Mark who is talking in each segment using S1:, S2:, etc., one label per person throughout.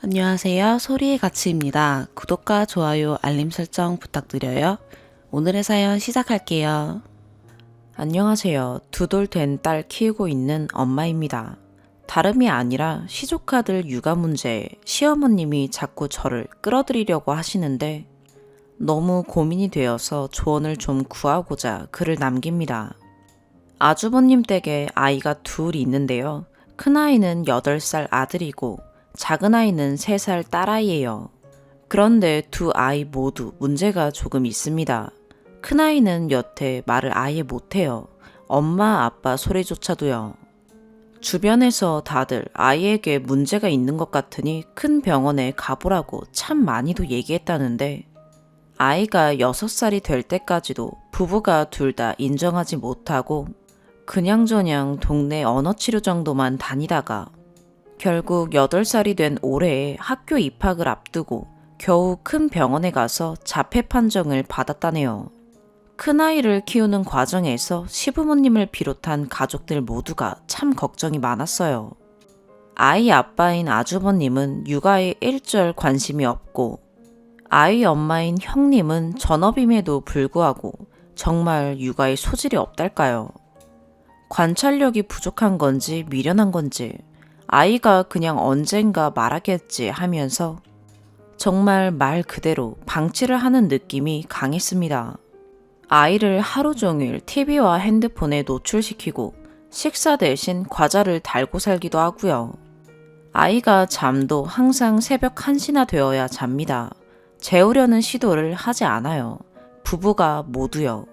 S1: 안녕하세요. 소리의 가치입니다. 구독과 좋아요, 알림 설정 부탁드려요. 오늘의 사연 시작할게요. 안녕하세요. 두 돌 된 딸 키우고 있는 엄마입니다. 다름이 아니라 시조카들 육아 문제에 시어머님이 자꾸 저를 끌어들이려고 하시는데 너무 고민이 되어서 조언을 좀 구하고자 글을 남깁니다. 아주버님 댁에 아이가 둘이 있는데요. 큰아이는 8살 아들이고 작은아이는 3살 딸아이예요. 그런데 두 아이 모두 문제가 조금 있습니다. 큰아이는 여태 말을 아예 못해요. 엄마, 아빠 소리조차도요. 주변에서 다들 아이에게 문제가 있는 것 같으니 큰 병원에 가보라고 참 많이도 얘기했다는데 아이가 6살이 될 때까지도 부부가 둘 다 인정하지 못하고 그냥저냥 동네 언어치료 정도만 다니다가 결국 8살이 된 올해에 학교 입학을 앞두고 겨우 큰 병원에 가서 자폐 판정을 받았다네요. 큰아이를 키우는 과정에서 시부모님을 비롯한 가족들 모두가 참 걱정이 많았어요. 아이 아빠인 아주버님은 육아에 일절 관심이 없고 아이 엄마인 형님은 전업임에도 불구하고 정말 육아에 소질이 없달까요. 관찰력이 부족한 건지 미련한 건지 아이가 그냥 언젠가 말하겠지 하면서 정말 말 그대로 방치를 하는 느낌이 강했습니다. 아이를 하루 종일 TV와 핸드폰에 노출시키고 식사 대신 과자를 달고 살기도 하고요. 아이가 잠도 항상 새벽 1시나 되어야 잡니다. 재우려는 시도를 하지 않아요. 부부가 모두요.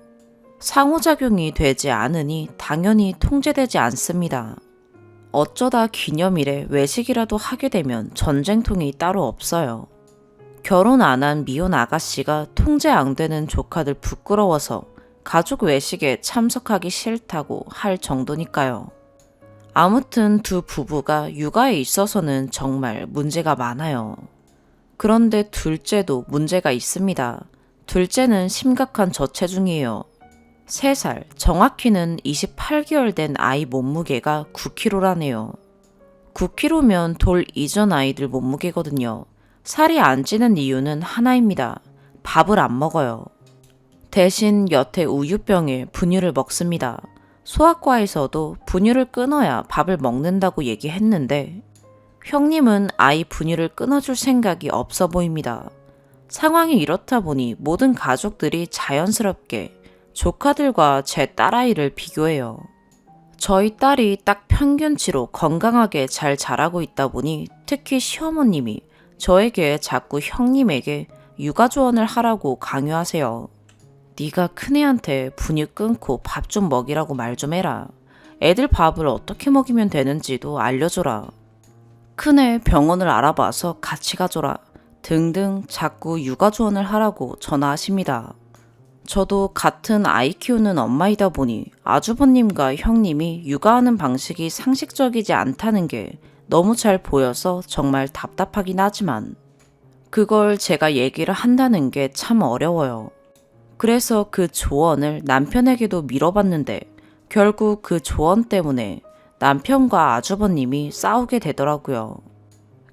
S1: 상호작용이 되지 않으니 당연히 통제되지 않습니다. 어쩌다 기념일에 외식이라도 하게 되면 전쟁통이 따로 없어요. 결혼 안 한 미혼 아가씨가 통제 안 되는 조카들 부끄러워서 가족 외식에 참석하기 싫다고 할 정도니까요. 아무튼 두 부부가 육아에 있어서는 정말 문제가 많아요. 그런데 둘째도 문제가 있습니다. 둘째는 심각한 저체중이에요. 3살, 정확히는 28개월 된 아이 몸무게가 9kg라네요. 9kg면 돌 이전 아이들 몸무게거든요. 살이 안 찌는 이유는 하나입니다. 밥을 안 먹어요. 대신 여태 우유병에 분유를 먹습니다. 소아과에서도 분유를 끊어야 밥을 먹는다고 얘기했는데 형님은 아이 분유를 끊어줄 생각이 없어 보입니다. 상황이 이렇다 보니 모든 가족들이 자연스럽게 조카들과 제 딸아이를 비교해요. 저희 딸이 딱 평균치로 건강하게 잘 자라고 있다 보니 특히 시어머님이 저에게 자꾸 형님에게 육아 조언을 하라고 강요하세요. 네가 큰애한테 분유 끊고 밥 좀 먹이라고 말 좀 해라. 애들 밥을 어떻게 먹이면 되는지도 알려줘라. 큰애 병원을 알아봐서 같이 가줘라. 등등 자꾸 육아 조언을 하라고 전화하십니다. 저도 같은 아이 키우는 엄마이다 보니 아주버님과 형님이 육아하는 방식이 상식적이지 않다는 게 너무 잘 보여서 정말 답답하긴 하지만 그걸 제가 얘기를 한다는 게 참 어려워요. 그래서 그 조언을 남편에게도 밀어봤는데 결국 그 조언 때문에 남편과 아주버님이 싸우게 되더라고요.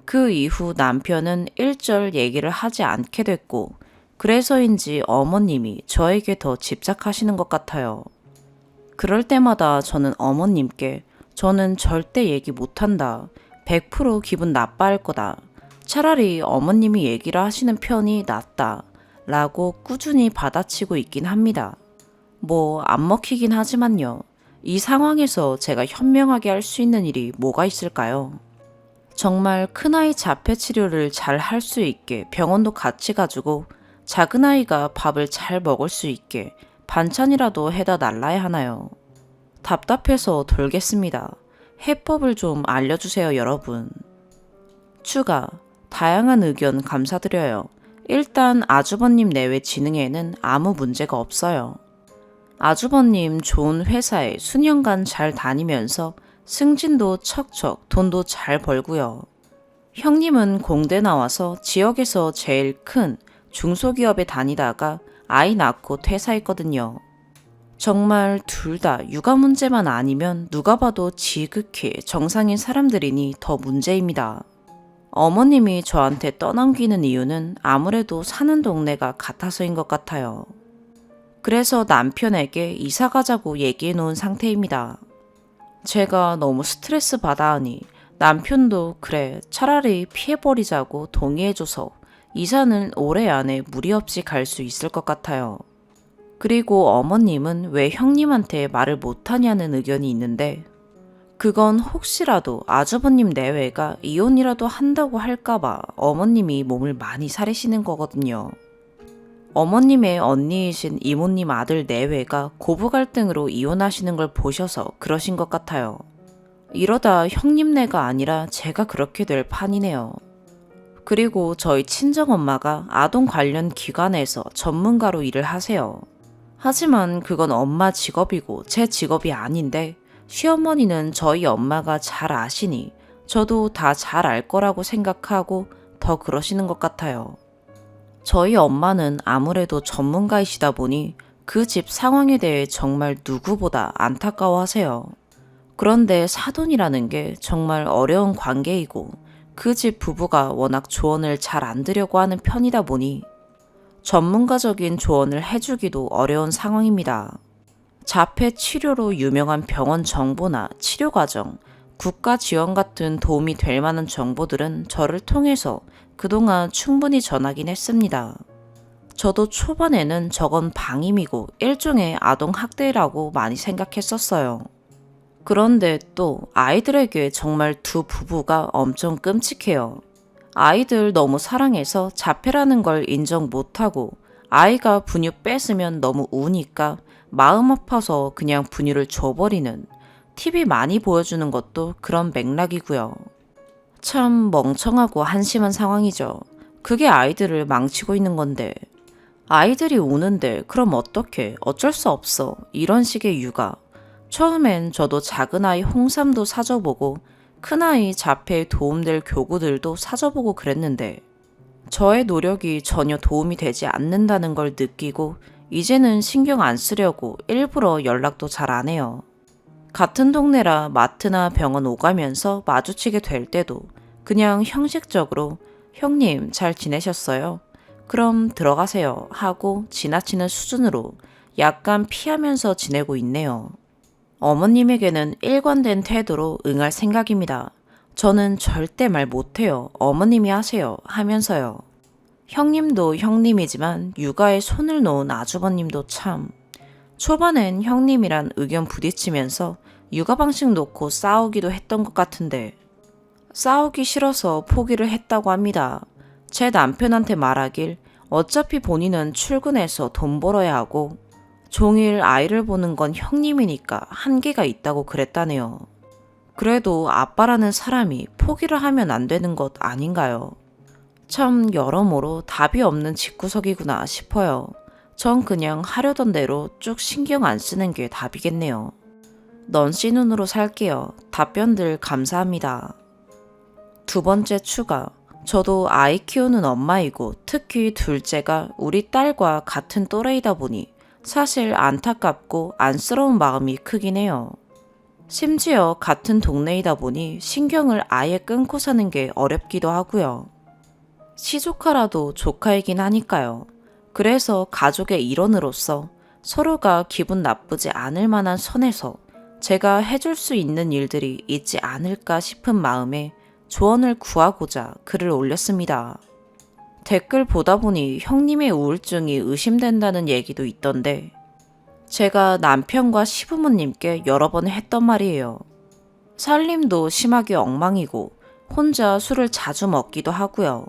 S1: 그 이후 남편은 일절 얘기를 하지 않게 됐고 그래서인지 어머님이 저에게 더 집착하시는 것 같아요. 그럴 때마다 저는 어머님께 저는 절대 얘기 못한다. 100% 기분 나빠할 거다. 차라리 어머님이 얘기를 하시는 편이 낫다. 라고 꾸준히 받아치고 있긴 합니다. 뭐 안 먹히긴 하지만요. 이 상황에서 제가 현명하게 할 수 있는 일이 뭐가 있을까요? 정말 큰아이 자폐 치료를 잘 할 수 있게 병원도 같이 가지고 작은아이가 밥을 잘 먹을 수 있게 반찬이라도 해다 날라야 하나요? 답답해서 돌겠습니다. 해법을 좀 알려주세요, 여러분. 추가, 다양한 의견 감사드려요. 일단 아주버님 내외 지능에는 아무 문제가 없어요. 아주버님 좋은 회사에 수년간 잘 다니면서 승진도 척척 돈도 잘 벌고요. 형님은 공대 나와서 지역에서 제일 큰 중소기업에 다니다가 아이 낳고 퇴사했거든요. 정말 둘 다 육아 문제만 아니면 누가 봐도 지극히 정상인 사람들이니 더 문제입니다. 어머님이 저한테 떠넘기는 이유는 아무래도 사는 동네가 같아서인 것 같아요. 그래서 남편에게 이사 가자고 얘기해 놓은 상태입니다. 제가 너무 스트레스 받아 하니 남편도 그래 차라리 피해버리자고 동의해줘서 이사는 올해 안에 무리 없이 갈 수 있을 것 같아요. 그리고 어머님은 왜 형님한테 말을 못하냐는 의견이 있는데 그건 혹시라도 아주버님 내외가 이혼이라도 한다고 할까봐 어머님이 몸을 많이 사리시는 거거든요. 어머님의 언니이신 이모님 아들 내외가 고부 갈등으로 이혼하시는 걸 보셔서 그러신 것 같아요. 이러다 형님네가 아니라 제가 그렇게 될 판이네요. 그리고 저희 친정엄마가 아동 관련 기관에서 전문가로 일을 하세요. 하지만 그건 엄마 직업이고 제 직업이 아닌데 시어머니는 저희 엄마가 잘 아시니 저도 다 잘 알 거라고 생각하고 더 그러시는 것 같아요. 저희 엄마는 아무래도 전문가이시다 보니 그 집 상황에 대해 정말 누구보다 안타까워하세요. 그런데 사돈이라는 게 정말 어려운 관계이고 그 집 부부가 워낙 조언을 잘 안 드려고 하는 편이다 보니 전문가적인 조언을 해주기도 어려운 상황입니다. 자폐 치료로 유명한 병원 정보나 치료 과정, 국가 지원 같은 도움이 될 만한 정보들은 저를 통해서 그동안 충분히 전하긴 했습니다. 저도 초반에는 저건 방임이고 일종의 아동학대라고 많이 생각했었어요. 그런데 또 아이들에게 정말 두 부부가 엄청 끔찍해요. 아이들 너무 사랑해서 자폐라는 걸 인정 못하고 아이가 분유 뺏으면 너무 우니까 마음 아파서 그냥 분유를 줘버리는 TV 많이 보여주는 것도 그런 맥락이고요. 참 멍청하고 한심한 상황이죠. 그게 아이들을 망치고 있는 건데 아이들이 우는데 그럼 어떡해 어쩔 수 없어 이런 식의 육아. 처음엔 저도 작은 아이 홍삼도 사줘보고 큰아이 자폐에 도움될 교구들도 사줘보고 그랬는데 저의 노력이 전혀 도움이 되지 않는다는 걸 느끼고 이제는 신경 안 쓰려고 일부러 연락도 잘 안 해요. 같은 동네라 마트나 병원 오가면서 마주치게 될 때도 그냥 형식적으로 형님 잘 지내셨어요? 그럼 들어가세요 하고 지나치는 수준으로 약간 피하면서 지내고 있네요. 어머님에게는 일관된 태도로 응할 생각입니다. 저는 절대 말 못해요. 어머님이 하세요 하면서요. 형님도 형님이지만 육아에 손을 놓은 아주버님도 참. 초반엔 형님이란 의견 부딪히면서 육아 방식 놓고 싸우기도 했던 것 같은데 싸우기 싫어서 포기를 했다고 합니다. 제 남편한테 말하길 어차피 본인은 출근해서 돈 벌어야 하고 종일 아이를 보는 건 형님이니까 한계가 있다고 그랬다네요. 그래도 아빠라는 사람이 포기를 하면 안 되는 것 아닌가요? 참 여러모로 답이 없는 집구석이구나 싶어요. 전 그냥 하려던 대로 쭉 신경 안 쓰는 게 답이겠네요. 넌씨 눈으로 살게요. 답변들 감사합니다. 두 번째 추가. 저도 아이 키우는 엄마이고 특히 둘째가 우리 딸과 같은 또래이다 보니 사실 안타깝고 안쓰러운 마음이 크긴 해요. 심지어 같은 동네이다 보니 신경을 아예 끊고 사는 게 어렵기도 하고요. 시조카라도 조카이긴 하니까요. 그래서 가족의 일원으로서 서로가 기분 나쁘지 않을 만한 선에서 제가 해줄 수 있는 일들이 있지 않을까 싶은 마음에 조언을 구하고자 글을 올렸습니다. 댓글 보다 보니 형님의 우울증이 의심된다는 얘기도 있던데 제가 남편과 시부모님께 여러 번 했던 말이에요. 살림도 심하게 엉망이고 혼자 술을 자주 먹기도 하고요.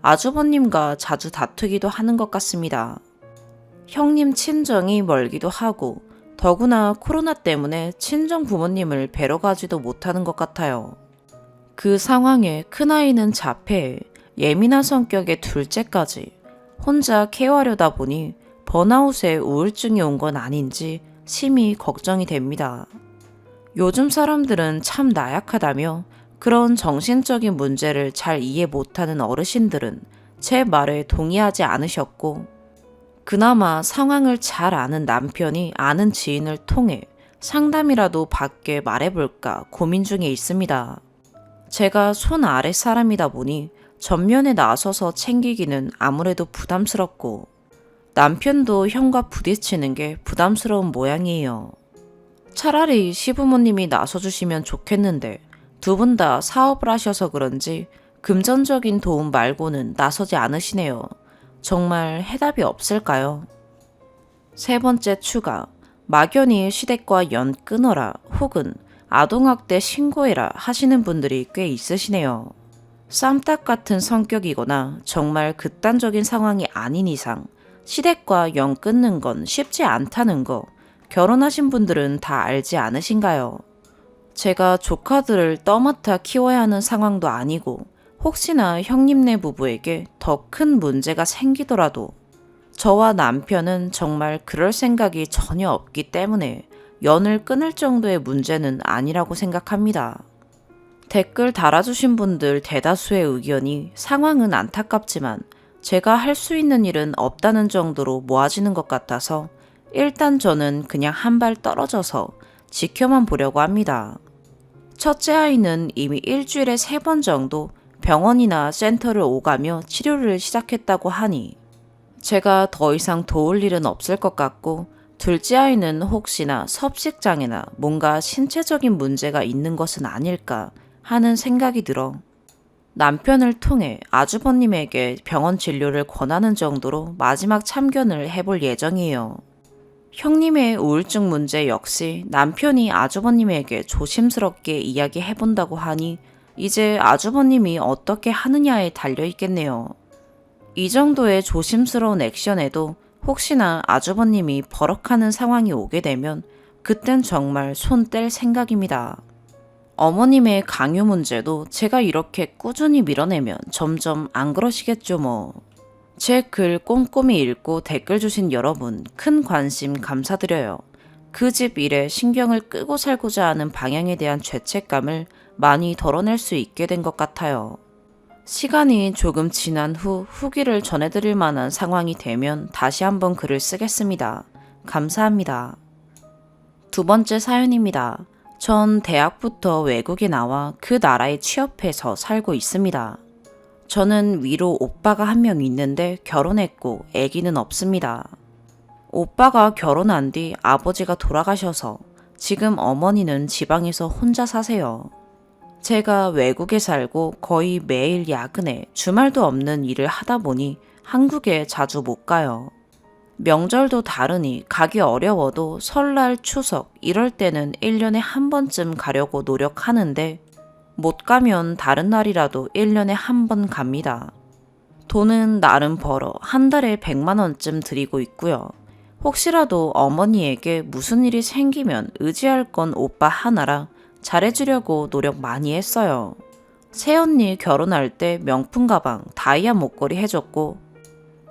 S1: 아주버님과 자주 다투기도 하는 것 같습니다. 형님 친정이 멀기도 하고 더구나 코로나 때문에 친정 부모님을 뵈러 가지도 못하는 것 같아요. 그 상황에 큰아이는 자폐에 예민한 성격의 둘째까지 혼자 케어하려다 보니 번아웃에 우울증이 온 건 아닌지 심히 걱정이 됩니다. 요즘 사람들은 참 나약하다며 그런 정신적인 문제를 잘 이해 못하는 어르신들은 제 말에 동의하지 않으셨고 그나마 상황을 잘 아는 남편이 아는 지인을 통해 상담이라도 받게 말해볼까 고민 중에 있습니다. 제가 손 아래 사람이다 보니 전면에 나서서 챙기기는 아무래도 부담스럽고 남편도 형과 부딪히는 게 부담스러운 모양이에요. 차라리 시부모님이 나서주시면 좋겠는데 두 분 다 사업을 하셔서 그런지 금전적인 도움 말고는 나서지 않으시네요. 정말 해답이 없을까요? 세 번째 추가, 막연히 시댁과 연 끊어라 혹은 아동학대 신고해라 하시는 분들이 꽤 있으시네요. 쌈딱 같은 성격이거나 정말 극단적인 상황이 아닌 이상 시댁과 연 끊는 건 쉽지 않다는 거 결혼하신 분들은 다 알지 않으신가요? 제가 조카들을 떠맡아 키워야 하는 상황도 아니고 혹시나 형님네 부부에게 더 큰 문제가 생기더라도 저와 남편은 정말 그럴 생각이 전혀 없기 때문에 연을 끊을 정도의 문제는 아니라고 생각합니다. 댓글 달아주신 분들 대다수의 의견이 상황은 안타깝지만 제가 할 수 있는 일은 없다는 정도로 모아지는 것 같아서 일단 저는 그냥 한 발 떨어져서 지켜만 보려고 합니다. 첫째 아이는 이미 일주일에 3번 정도 병원이나 센터를 오가며 치료를 시작했다고 하니 제가 더 이상 도울 일은 없을 것 같고 둘째 아이는 혹시나 섭식장애나 뭔가 신체적인 문제가 있는 것은 아닐까 하는 생각이 들어 남편을 통해 아주버님에게 병원 진료를 권하는 정도로 마지막 참견을 해볼 예정이에요. 형님의 우울증 문제 역시 남편이 아주버님에게 조심스럽게 이야기해본다고 하니 이제 아주버님이 어떻게 하느냐에 달려있겠네요. 이 정도의 조심스러운 액션에도 혹시나 아주버님이 버럭하는 상황이 오게 되면 그땐 정말 손 뗄 생각입니다. 어머님의 강요 문제도 제가 이렇게 꾸준히 밀어내면 점점 안 그러시겠죠 뭐. 제 글 꼼꼼히 읽고 댓글 주신 여러분 큰 관심 감사드려요. 그 집 일에 신경을 끄고 살고자 하는 방향에 대한 죄책감을 많이 덜어낼 수 있게 된 것 같아요. 시간이 조금 지난 후 후기를 전해드릴 만한 상황이 되면 다시 한번 글을 쓰겠습니다. 감사합니다. 두 번째 사연입니다. 전 대학부터 외국에 나와 그 나라에 취업해서 살고 있습니다. 저는 위로 오빠가 한 명 있는데 결혼했고 아기는 없습니다. 오빠가 결혼한 뒤 아버지가 돌아가셔서 지금 어머니는 지방에서 혼자 사세요. 제가 외국에 살고 거의 매일 야근에 주말도 없는 일을 하다 보니 한국에 자주 못 가요. 명절도 다르니 가기 어려워도 설날, 추석 이럴 때는 1년에 한 번쯤 가려고 노력하는데 못 가면 다른 날이라도 1년에 한 번 갑니다. 돈은 나름 벌어 한 달에 100만 원쯤 드리고 있고요. 혹시라도 어머니에게 무슨 일이 생기면 의지할 건 오빠 하나라 잘해주려고 노력 많이 했어요. 새언니 결혼할 때 명품 가방, 다이아 목걸이 해줬고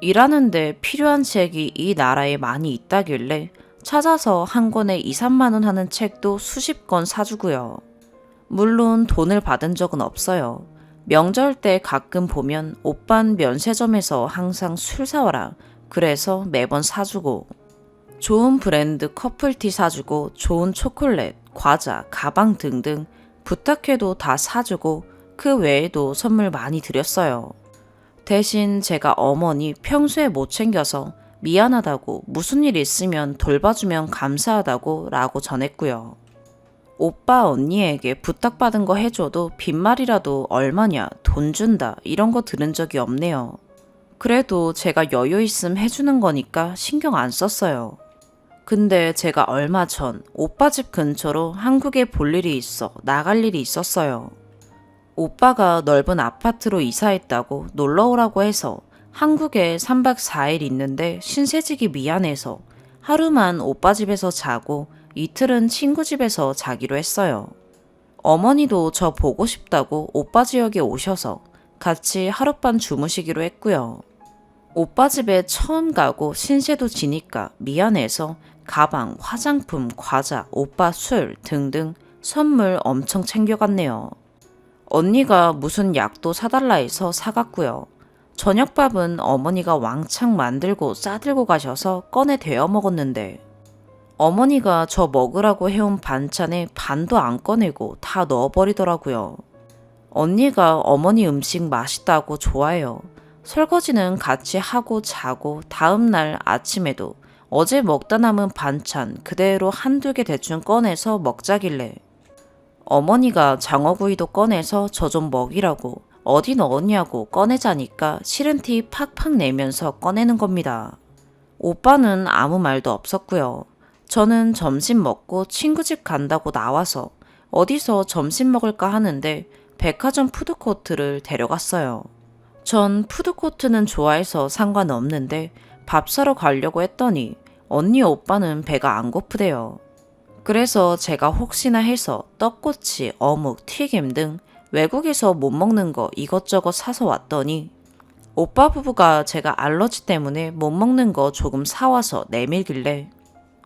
S1: 일하는데 필요한 책이 이 나라에 많이 있다길래 찾아서 한 권에 2, 3만 원 하는 책도 수십 권 사주고요. 물론 돈을 받은 적은 없어요. 명절 때 가끔 보면 오빤 면세점에서 항상 술 사와라. 그래서 매번 사주고 좋은 브랜드 커플티 사주고 좋은 초콜릿, 과자, 가방 등등 부탁해도 다 사주고 그 외에도 선물 많이 드렸어요. 대신 제가 어머니 평소에 못 챙겨서 미안하다고 무슨 일 있으면 돌봐주면 감사하다고 라고 전했고요. 오빠 언니에게 부탁받은 거 해줘도 빈말이라도 얼마냐 돈 준다 이런 거 들은 적이 없네요. 그래도 제가 여유 있음 해주는 거니까 신경 안 썼어요. 근데 제가 얼마 전 오빠 집 근처로 한국에 볼 일이 있어 나갈 일이 있었어요. 오빠가 넓은 아파트로 이사했다고 놀러 오라고 해서 한국에 3박 4일 있는데 신세지기 미안해서 하루만 오빠 집에서 자고 이틀은 친구 집에서 자기로 했어요. 어머니도 저 보고 싶다고 오빠 지역에 오셔서 같이 하룻밤 주무시기로 했고요. 오빠 집에 처음 가고 신세도 지니까 미안해서 가방, 화장품, 과자, 오빠 술 등등 선물 엄청 챙겨갔네요. 언니가 무슨 약도 사달라 해서 사갔고요. 저녁밥은 어머니가 왕창 만들고 싸들고 가셔서 꺼내 데워 먹었는데 어머니가 저 먹으라고 해온 반찬에 반도 안 꺼내고 다 넣어버리더라고요. 언니가 어머니 음식 맛있다고 좋아해요. 설거지는 같이 하고 자고 다음날 아침에도 어제 먹다 남은 반찬 그대로 한두 개 대충 꺼내서 먹자길래 어머니가 장어구이도 꺼내서 저 좀 먹이라고 어디 넣었냐고 꺼내자니까 싫은 티 팍팍 내면서 꺼내는 겁니다. 오빠는 아무 말도 없었고요. 저는 점심 먹고 친구 집 간다고 나와서 어디서 점심 먹을까 하는데 백화점 푸드코트를 데려갔어요. 전 푸드코트는 좋아해서 상관없는데 밥 사러 가려고 했더니 언니 오빠는 배가 안 고프대요. 그래서 제가 혹시나 해서 떡꼬치, 어묵, 튀김 등 외국에서 못 먹는 거 이것저것 사서 왔더니 오빠 부부가 제가 알러지 때문에 못 먹는 거 조금 사와서 내밀길래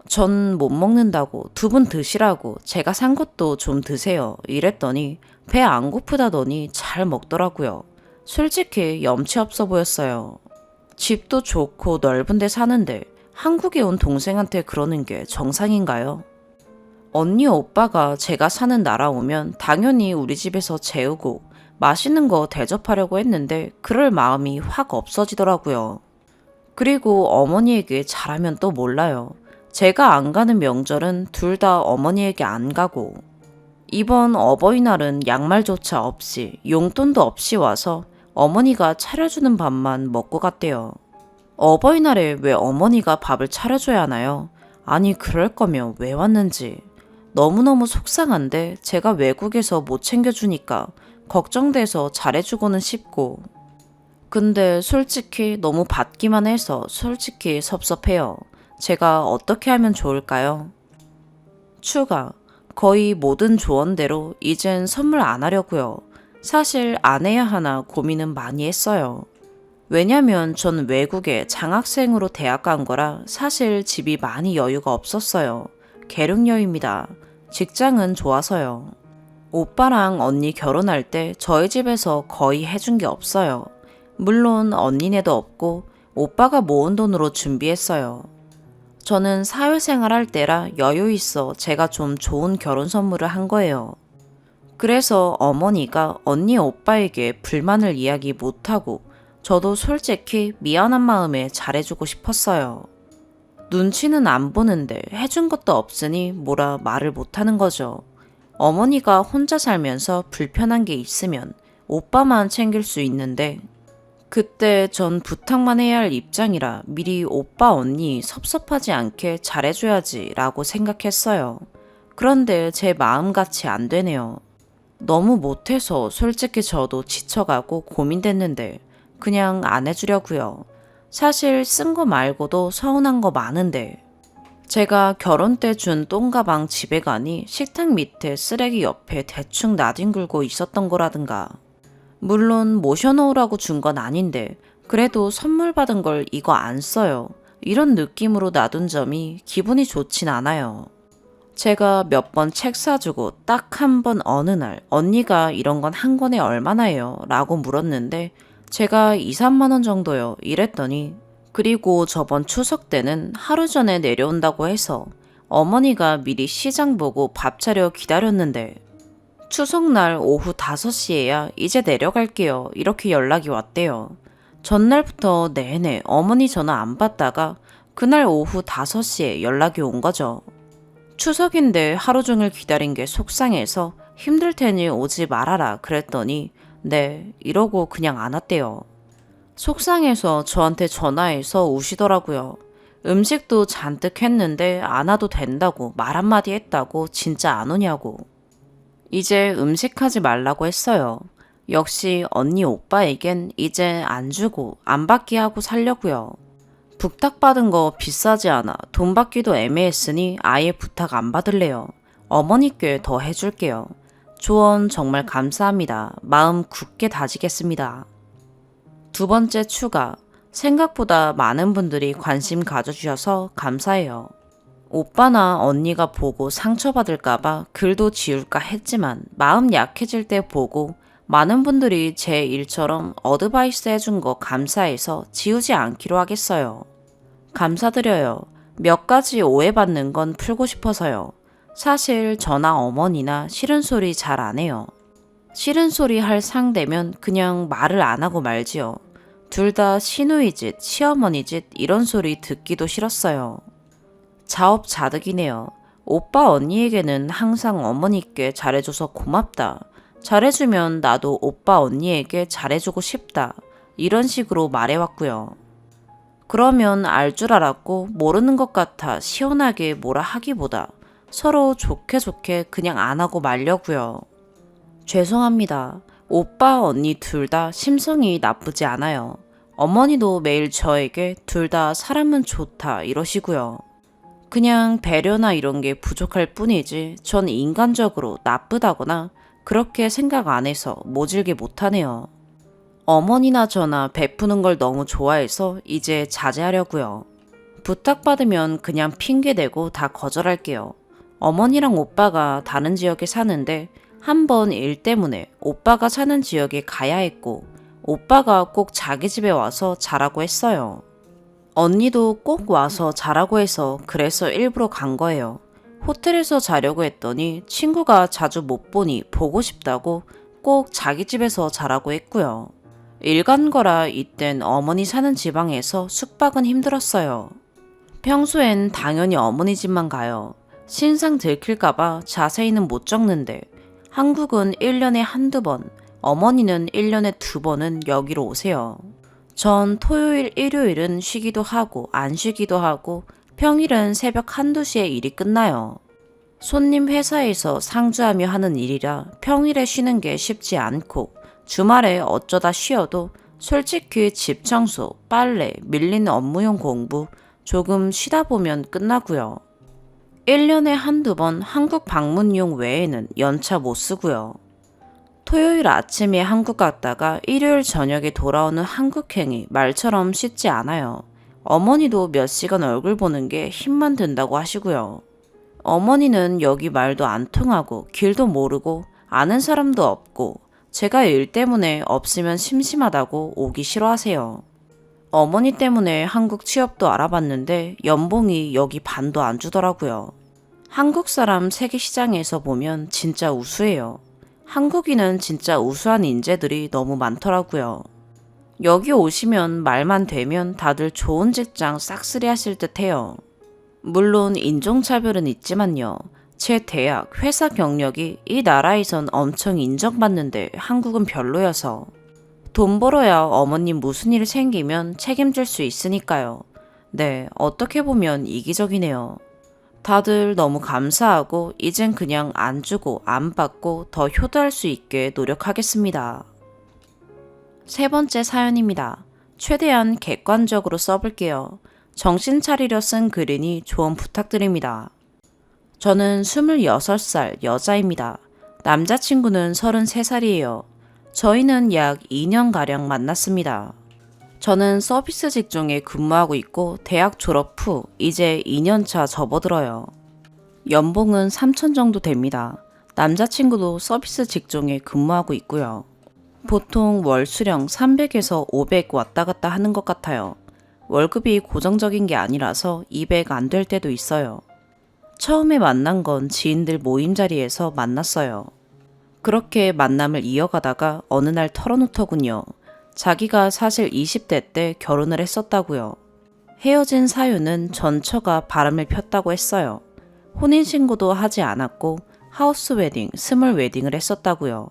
S1: 전 못 먹는다고 두 분 드시라고 제가 산 것도 좀 드세요 이랬더니 배 안 고프다더니 잘 먹더라고요. 솔직히 염치 없어 보였어요. 집도 좋고 넓은 데 사는데 한국에 온 동생한테 그러는 게 정상인가요? 언니 오빠가 제가 사는 나라 오면 당연히 우리 집에서 재우고 맛있는 거 대접하려고 했는데 그럴 마음이 확 없어지더라고요. 그리고 어머니에게 잘하면 또 몰라요. 제가 안 가는 명절은 둘 다 어머니에게 안 가고 이번 어버이날은 양말조차 없이 용돈도 없이 와서 어머니가 차려주는 밥만 먹고 갔대요. 어버이날에 왜 어머니가 밥을 차려줘야 하나요? 아니 그럴 거면 왜 왔는지. 너무너무 속상한데 제가 외국에서 못 챙겨주니까 걱정돼서 잘해주고는 싶고 근데 솔직히 너무 받기만 해서 솔직히 섭섭해요. 제가 어떻게 하면 좋을까요? 추가. 거의 모든 조언대로 이젠 선물 안 하려고요. 사실 안 해야 하나 고민은 많이 했어요. 왜냐면 전 외국에 장학생으로 대학 간 거라 사실 집이 많이 여유가 없었어요. 계룡여입니다. 직장은 좋아서요. 오빠랑 언니 결혼할 때 저희 집에서 거의 해준 게 없어요. 물론 언니네도 없고 오빠가 모은 돈으로 준비했어요. 저는 사회생활 할 때라 여유 있어 제가 좀 좋은 결혼 선물을 한 거예요. 그래서 어머니가 언니 오빠에게 불만을 이야기 못하고 저도 솔직히 미안한 마음에 잘해주고 싶었어요. 눈치는 안 보는데 해준 것도 없으니 뭐라 말을 못하는 거죠. 어머니가 혼자 살면서 불편한 게 있으면 오빠만 챙길 수 있는데 그때 전 부탁만 해야 할 입장이라 미리 오빠 언니 섭섭하지 않게 잘해줘야지 라고 생각했어요. 그런데 제 마음같이 안 되네요. 너무 못해서 솔직히 저도 지쳐가고 고민됐는데 그냥 안 해주려고요. 사실 쓴 거 말고도 서운한 거 많은데 제가 결혼 때 준 똥가방 집에 가니 식탁 밑에 쓰레기 옆에 대충 나뒹굴고 있었던 거라든가 물론 모셔놓으라고 준 건 아닌데 그래도 선물 받은 걸 이거 안 써요. 이런 느낌으로 놔둔 점이 기분이 좋진 않아요. 제가 몇 번 책 사주고 딱 한 번 어느 날 언니가 이런 건 한 권에 얼마나 해요? 라고 물었는데 제가 2, 3만 원 정도요. 이랬더니 그리고 저번 추석 때는 하루 전에 내려온다고 해서 어머니가 미리 시장 보고 밥 차려 기다렸는데 추석날 오후 5시에야 이제 내려갈게요. 이렇게 연락이 왔대요. 전날부터 내내 어머니 전화 안 받다가 그날 오후 5시에 연락이 온 거죠. 추석인데 하루 종일 기다린 게 속상해서 힘들 테니 오지 말아라 그랬더니 네 이러고 그냥 안 왔대요. 속상해서 저한테 전화해서 우시더라고요. 음식도 잔뜩 했는데 안 와도 된다고 말 한마디 했다고 진짜 안 오냐고. 이제 음식하지 말라고 했어요. 역시 언니 오빠에겐 이제 안 주고 안 받기 하고 살려고요. 부탁받은 거 비싸지 않아 돈 받기도 애매했으니 아예 부탁 안 받을래요. 어머니께 더 해줄게요. 조언 정말 감사합니다. 마음 굳게 다지겠습니다. 두 번째 추가. 생각보다 많은 분들이 관심 가져주셔서 감사해요. 오빠나 언니가 보고 상처받을까봐 글도 지울까 했지만 마음 약해질 때 보고 많은 분들이 제 일처럼 어드바이스 해준 거 감사해서 지우지 않기로 하겠어요. 감사드려요. 몇 가지 오해받는 건 풀고 싶어서요. 사실 저나 어머니나 싫은 소리 잘 안 해요. 싫은 소리 할 상대면 그냥 말을 안 하고 말지요. 둘 다 시누이 짓, 시어머니 짓 이런 소리 듣기도 싫었어요. 자업자득이네요. 오빠 언니에게는 항상 어머니께 잘해줘서 고맙다. 잘해주면 나도 오빠 언니에게 잘해주고 싶다. 이런 식으로 말해왔고요. 그러면 알 줄 알았고 모르는 것 같아 시원하게 뭐라 하기보다 서로 좋게 좋게 그냥 안 하고 말려고요. 죄송합니다. 오빠 언니 둘 다 심성이 나쁘지 않아요. 어머니도 매일 저에게 둘 다 사람은 좋다 이러시고요. 그냥 배려나 이런 게 부족할 뿐이지 전 인간적으로 나쁘다거나 그렇게 생각 안 해서 모질게 못하네요. 어머니나 저나 베푸는 걸 너무 좋아해서 이제 자제하려고요. 부탁받으면 그냥 핑계대고 다 거절할게요. 어머니랑 오빠가 다른 지역에 사는데 한 번 일 때문에 오빠가 사는 지역에 가야 했고 오빠가 꼭 자기 집에 와서 자라고 했어요. 언니도 꼭 와서 자라고 해서 그래서 일부러 간 거예요. 호텔에서 자려고 했더니 친구가 자주 못 보니 보고 싶다고 꼭 자기 집에서 자라고 했고요. 일 간 거라 이땐 어머니 사는 지방에서 숙박은 힘들었어요. 평소엔 당연히 어머니 집만 가요. 신상 들킬까봐 자세히는 못 적는데 한국은 1년에 한두 번, 어머니는 1년에 2번은 여기로 오세요. 전 토요일, 일요일은 쉬기도 하고 안 쉬기도 하고 평일은 새벽 1~2시에 일이 끝나요. 손님 회사에서 상주하며 하는 일이라 평일에 쉬는 게 쉽지 않고 주말에 어쩌다 쉬어도 솔직히 집 청소, 빨래, 밀린 업무용 공부 조금 쉬다 보면 끝나고요. 1년에 한두 번 한국 방문용 외에는 연차 못 쓰고요. 토요일 아침에 한국 갔다가 일요일 저녁에 돌아오는 한국행이 말처럼 쉽지 않아요. 어머니도 몇 시간 얼굴 보는 게 힘만 든다고 하시고요. 어머니는 여기 말도 안 통하고 길도 모르고 아는 사람도 없고 제가 일 때문에 없으면 심심하다고 오기 싫어하세요. 어머니 때문에 한국 취업도 알아봤는데 연봉이 여기 반도 안 주더라고요. 한국 사람 세계 시장에서 보면 진짜 우수해요. 한국인은 진짜 우수한 인재들이 너무 많더라고요. 여기 오시면 말만 되면 다들 좋은 직장 싹쓸이 하실 듯 해요. 물론 인종차별은 있지만요. 제 대학, 회사 경력이 이 나라에선 엄청 인정받는데 한국은 별로여서 돈 벌어야 어머님 무슨 일 생기면 책임질 수 있으니까요. 네, 어떻게 보면 이기적이네요. 다들 너무 감사하고 이젠 그냥 안 주고 안 받고 더 효도할 수 있게 노력하겠습니다. 세 번째 사연입니다. 최대한 객관적으로 써볼게요. 정신 차리려 쓴 글이니 조언 부탁드립니다. 저는 26살 여자입니다. 남자친구는 33살이에요. 저희는 약 2년가량 만났습니다. 저는 서비스 직종에 근무하고 있고 대학 졸업 후 이제 2년차 접어들어요. 연봉은 3천 정도 됩니다. 남자친구도 서비스 직종에 근무하고 있고요. 보통 월 수령 300에서 500 왔다 갔다 하는 것 같아요. 월급이 고정적인 게 아니라서 200 안 될 때도 있어요. 처음에 만난 건 지인들 모임 자리에서 만났어요. 그렇게 만남을 이어가다가 어느 날 털어놓더군요. 자기가 사실 20대 때 결혼을 했었다고요. 헤어진 사유는 전처가 바람을 폈다고 했어요. 혼인신고도 하지 않았고 하우스 웨딩, 스몰 웨딩을 했었다고요.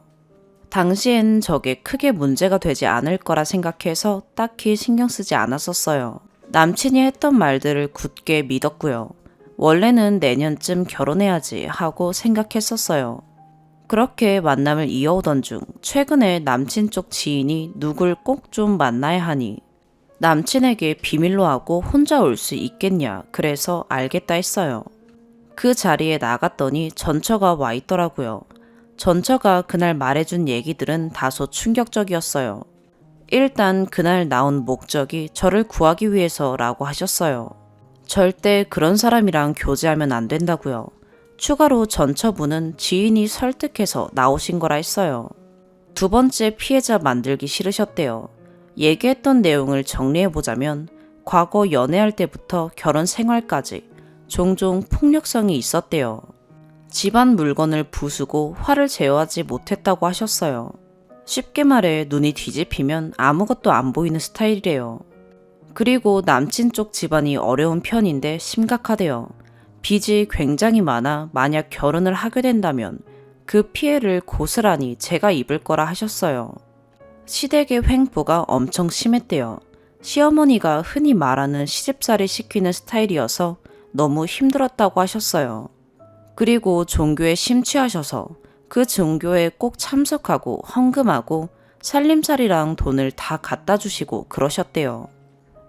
S1: 당시엔 저게 크게 문제가 되지 않을 거라 생각해서 딱히 신경 쓰지 않았었어요. 남친이 했던 말들을 굳게 믿었고요. 원래는 내년쯤 결혼해야지 하고 생각했었어요. 그렇게 만남을 이어오던 중 최근에 남친 쪽 지인이 누굴 꼭 좀 만나야 하니 남친에게 비밀로 하고 혼자 올 수 있겠냐 그래서 알겠다 했어요. 그 자리에 나갔더니 전처가 와 있더라고요. 전처가 그날 말해준 얘기들은 다소 충격적이었어요. 일단 그날 나온 목적이 저를 구하기 위해서라고 하셨어요. 절대 그런 사람이랑 교제하면 안 된다고요. 추가로 전처분은 지인이 설득해서 나오신 거라 했어요. 두 번째 피해자 만들기 싫으셨대요. 얘기했던 내용을 정리해보자면 과거 연애할 때부터 결혼 생활까지 종종 폭력성이 있었대요. 집안 물건을 부수고 화를 제어하지 못했다고 하셨어요. 쉽게 말해 눈이 뒤집히면 아무것도 안 보이는 스타일이래요. 그리고 남친 쪽 집안이 어려운 편인데 심각하대요. 빚이 굉장히 많아 만약 결혼을 하게 된다면 그 피해를 고스란히 제가 입을 거라 하셨어요. 시댁의 횡포가 엄청 심했대요. 시어머니가 흔히 말하는 시집살이 시키는 스타일이어서 너무 힘들었다고 하셨어요. 그리고 종교에 심취하셔서 그 종교에 꼭 참석하고 헌금하고 살림살이랑 돈을 다 갖다 주시고 그러셨대요.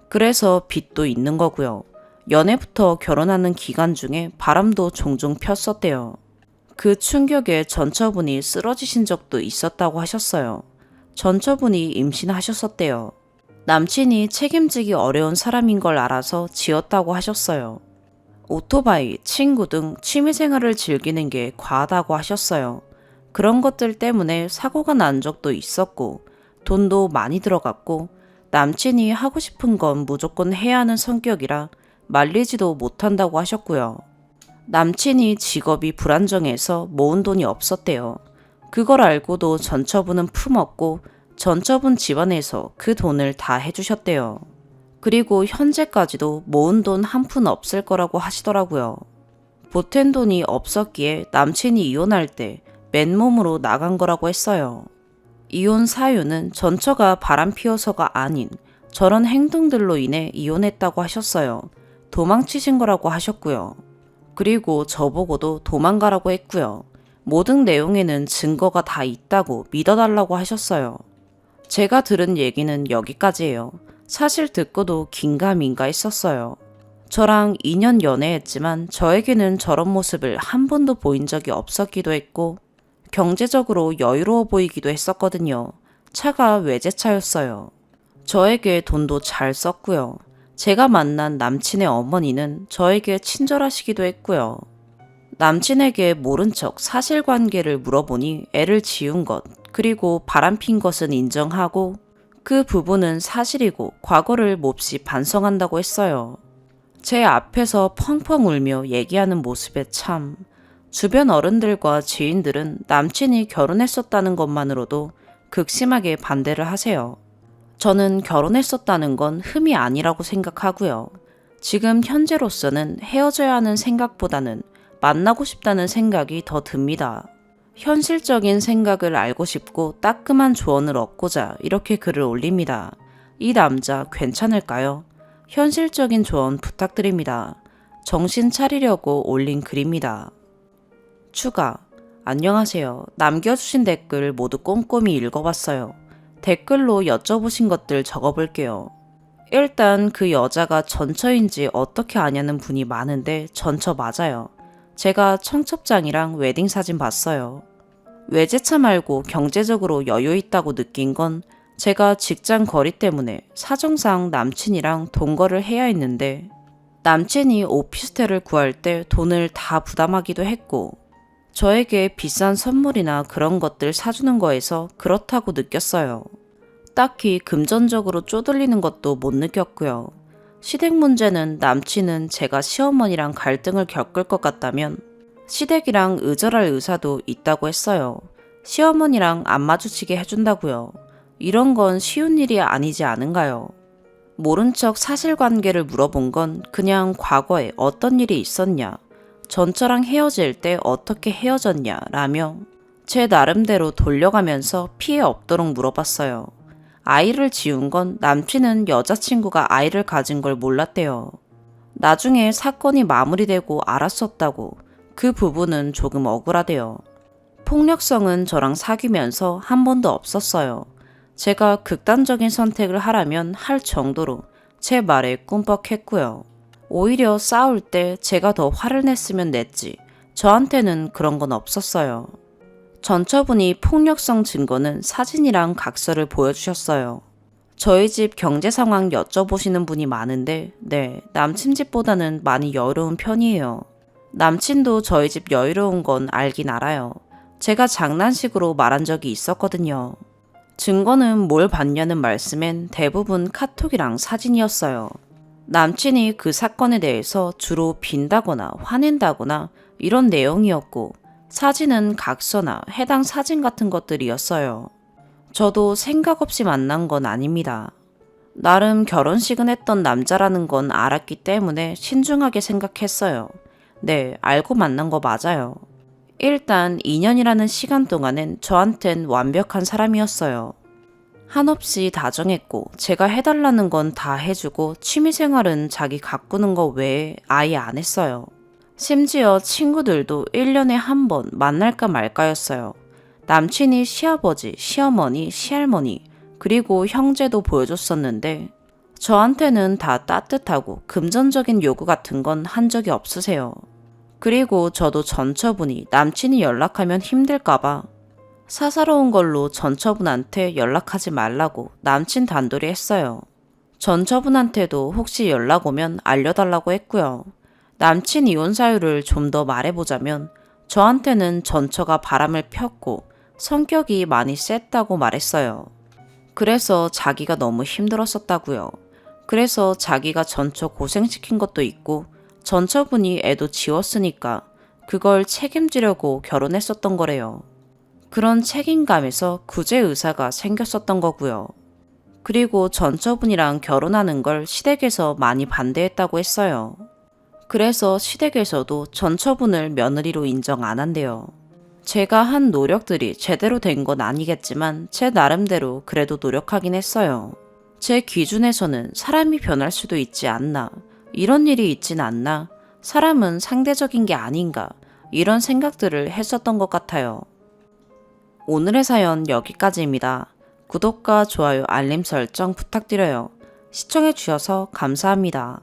S1: 그래서 빚도 있는 거고요. 연애부터 결혼하는 기간 중에 바람도 종종 폈었대요. 그 충격에 전처분이 쓰러지신 적도 있었다고 하셨어요. 전처분이 임신하셨었대요. 남친이 책임지기 어려운 사람인 걸 알아서 지었다고 하셨어요. 오토바이, 친구 등 취미생활을 즐기는 게 과하다고 하셨어요. 그런 것들 때문에 사고가 난 적도 있었고 돈도 많이 들어갔고 남친이 하고 싶은 건 무조건 해야 하는 성격이라 말리지도 못한다고 하셨고요. 남친이 직업이 불안정해서 모은 돈이 없었대요. 그걸 알고도 전처분은 품었고 전처분 집안에서 그 돈을 다 해주셨대요. 그리고 현재까지도 모은 돈 한 푼 없을 거라고 하시더라고요. 보탠 돈이 없었기에 남친이 이혼할 때 맨몸으로 나간 거라고 했어요. 이혼 사유는 전처가 바람피워서가 아닌 저런 행동들로 인해 이혼했다고 하셨어요. 도망치신 거라고 하셨고요. 그리고 저보고도 도망가라고 했고요. 모든 내용에는 증거가 다 있다고 믿어달라고 하셨어요. 제가 들은 얘기는 여기까지예요. 사실 듣고도 긴가민가 했었어요. 저랑 2년 연애했지만 저에게는 저런 모습을 한 번도 보인 적이 없었기도 했고 경제적으로 여유로워 보이기도 했었거든요. 차가 외제차였어요. 저에게 돈도 잘 썼고요. 제가 만난 남친의 어머니는 저에게 친절하시기도 했고요. 남친에게 모른 척 사실관계를 물어보니 애를 지운 것, 그리고 바람핀 것은 인정하고 그 부분은 사실이고 과거를 몹시 반성한다고 했어요. 제 앞에서 펑펑 울며 얘기하는 모습에 참 주변 어른들과 지인들은 남친이 결혼했었다는 것만으로도 극심하게 반대를 하세요. 저는 결혼했었다는 건 흠이 아니라고 생각하고요. 지금 현재로서는 헤어져야 하는 생각보다는 만나고 싶다는 생각이 더 듭니다. 현실적인 생각을 알고 싶고 따끔한 조언을 얻고자 이렇게 글을 올립니다. 이 남자 괜찮을까요? 현실적인 조언 부탁드립니다. 정신 차리려고 올린 글입니다. 추가. 안녕하세요. 남겨주신 댓글 모두 꼼꼼히 읽어봤어요. 댓글로 여쭤보신 것들 적어볼게요. 일단 그 여자가 전처인지 어떻게 아냐는 분이 많은데 전처 맞아요. 제가 청첩장이랑 웨딩 사진 봤어요. 외제차 말고 경제적으로 여유 있다고 느낀 건 제가 직장 거리 때문에 사정상 남친이랑 동거를 해야 했는데 남친이 오피스텔을 구할 때 돈을 다 부담하기도 했고 저에게 비싼 선물이나 그런 것들 사주는 거에서 그렇다고 느꼈어요. 딱히 금전적으로 쪼들리는 것도 못 느꼈고요. 시댁 문제는 남친은 제가 시어머니랑 갈등을 겪을 것 같다면 시댁이랑 의절할 의사도 있다고 했어요. 시어머니랑 안 마주치게 해준다고요. 이런 건 쉬운 일이 아니지 않은가요? 모른 척 사실관계를 물어본 건 그냥 과거에 어떤 일이 있었냐, 전처랑 헤어질 때 어떻게 헤어졌냐 라며 제 나름대로 돌려가면서 피해 없도록 물어봤어요. 아이를 지운 건 남친은 여자친구가 아이를 가진 걸 몰랐대요. 나중에 사건이 마무리되고 알았었다고 그 부분은 조금 억울하대요. 폭력성은 저랑 사귀면서 한 번도 없었어요. 제가 극단적인 선택을 하라면 할 정도로 제 말에 꿈뻑했고요. 오히려 싸울 때 제가 더 화를 냈으면 냈지 저한테는 그런 건 없었어요. 전처분이 폭력성 증거는 사진이랑 각서를 보여주셨어요. 저희 집 경제 상황 여쭤보시는 분이 많은데 네, 남친 집보다는 많이 여유로운 편이에요. 남친도 저희 집 여유로운 건 알긴 알아요. 제가 장난식으로 말한 적이 있었거든요. 증거는 뭘 봤냐는 말씀엔 대부분 카톡이랑 사진이었어요. 남친이 그 사건에 대해서 주로 빈다거나 화낸다거나 이런 내용이었고 사진은 각서나 해당 사진 같은 것들이었어요. 저도 생각 없이 만난 건 아닙니다. 나름 결혼식은 했던 남자라는 건 알았기 때문에 신중하게 생각했어요. 네, 알고 만난 거 맞아요. 일단 2년이라는 시간 동안은 저한텐 완벽한 사람이었어요. 한없이 다정했고 제가 해달라는 건 다 해주고 취미생활은 자기 가꾸는 거 외에 아예 안 했어요. 심지어 친구들도 1년에 한 번 만날까 말까였어요. 남친이 시아버지, 시어머니, 시할머니, 그리고 형제도 보여줬었는데 저한테는 다 따뜻하고 금전적인 요구 같은 건 한 적이 없으세요. 그리고 저도 전처분이 남친이 연락하면 힘들까봐 사사로운 걸로 전처분한테 연락하지 말라고 남친 단돌이 했어요. 전처분한테도 혹시 연락 오면 알려달라고 했고요. 남친 이혼 사유를 좀 더 말해보자면 저한테는 전처가 바람을 폈고 성격이 많이 셌다고 말했어요. 그래서 자기가 너무 힘들었었다고요. 그래서 자기가 전처 고생시킨 것도 있고 전처분이 애도 지웠으니까 그걸 책임지려고 결혼했었던 거래요. 그런 책임감에서 구제 의사가 생겼었던 거고요. 그리고 전처분이랑 결혼하는 걸 시댁에서 많이 반대했다고 했어요. 그래서 시댁에서도 전처분을 며느리로 인정 안 한대요. 제가 한 노력들이 제대로 된 건 아니겠지만 제 나름대로 그래도 노력하긴 했어요. 제 기준에서는 사람이 변할 수도 있지 않나, 이런 일이 있진 않나, 사람은 상대적인 게 아닌가, 이런 생각들을 했었던 것 같아요. 오늘의 사연 여기까지입니다. 구독과 좋아요, 알림 설정 부탁드려요. 시청해주셔서 감사합니다.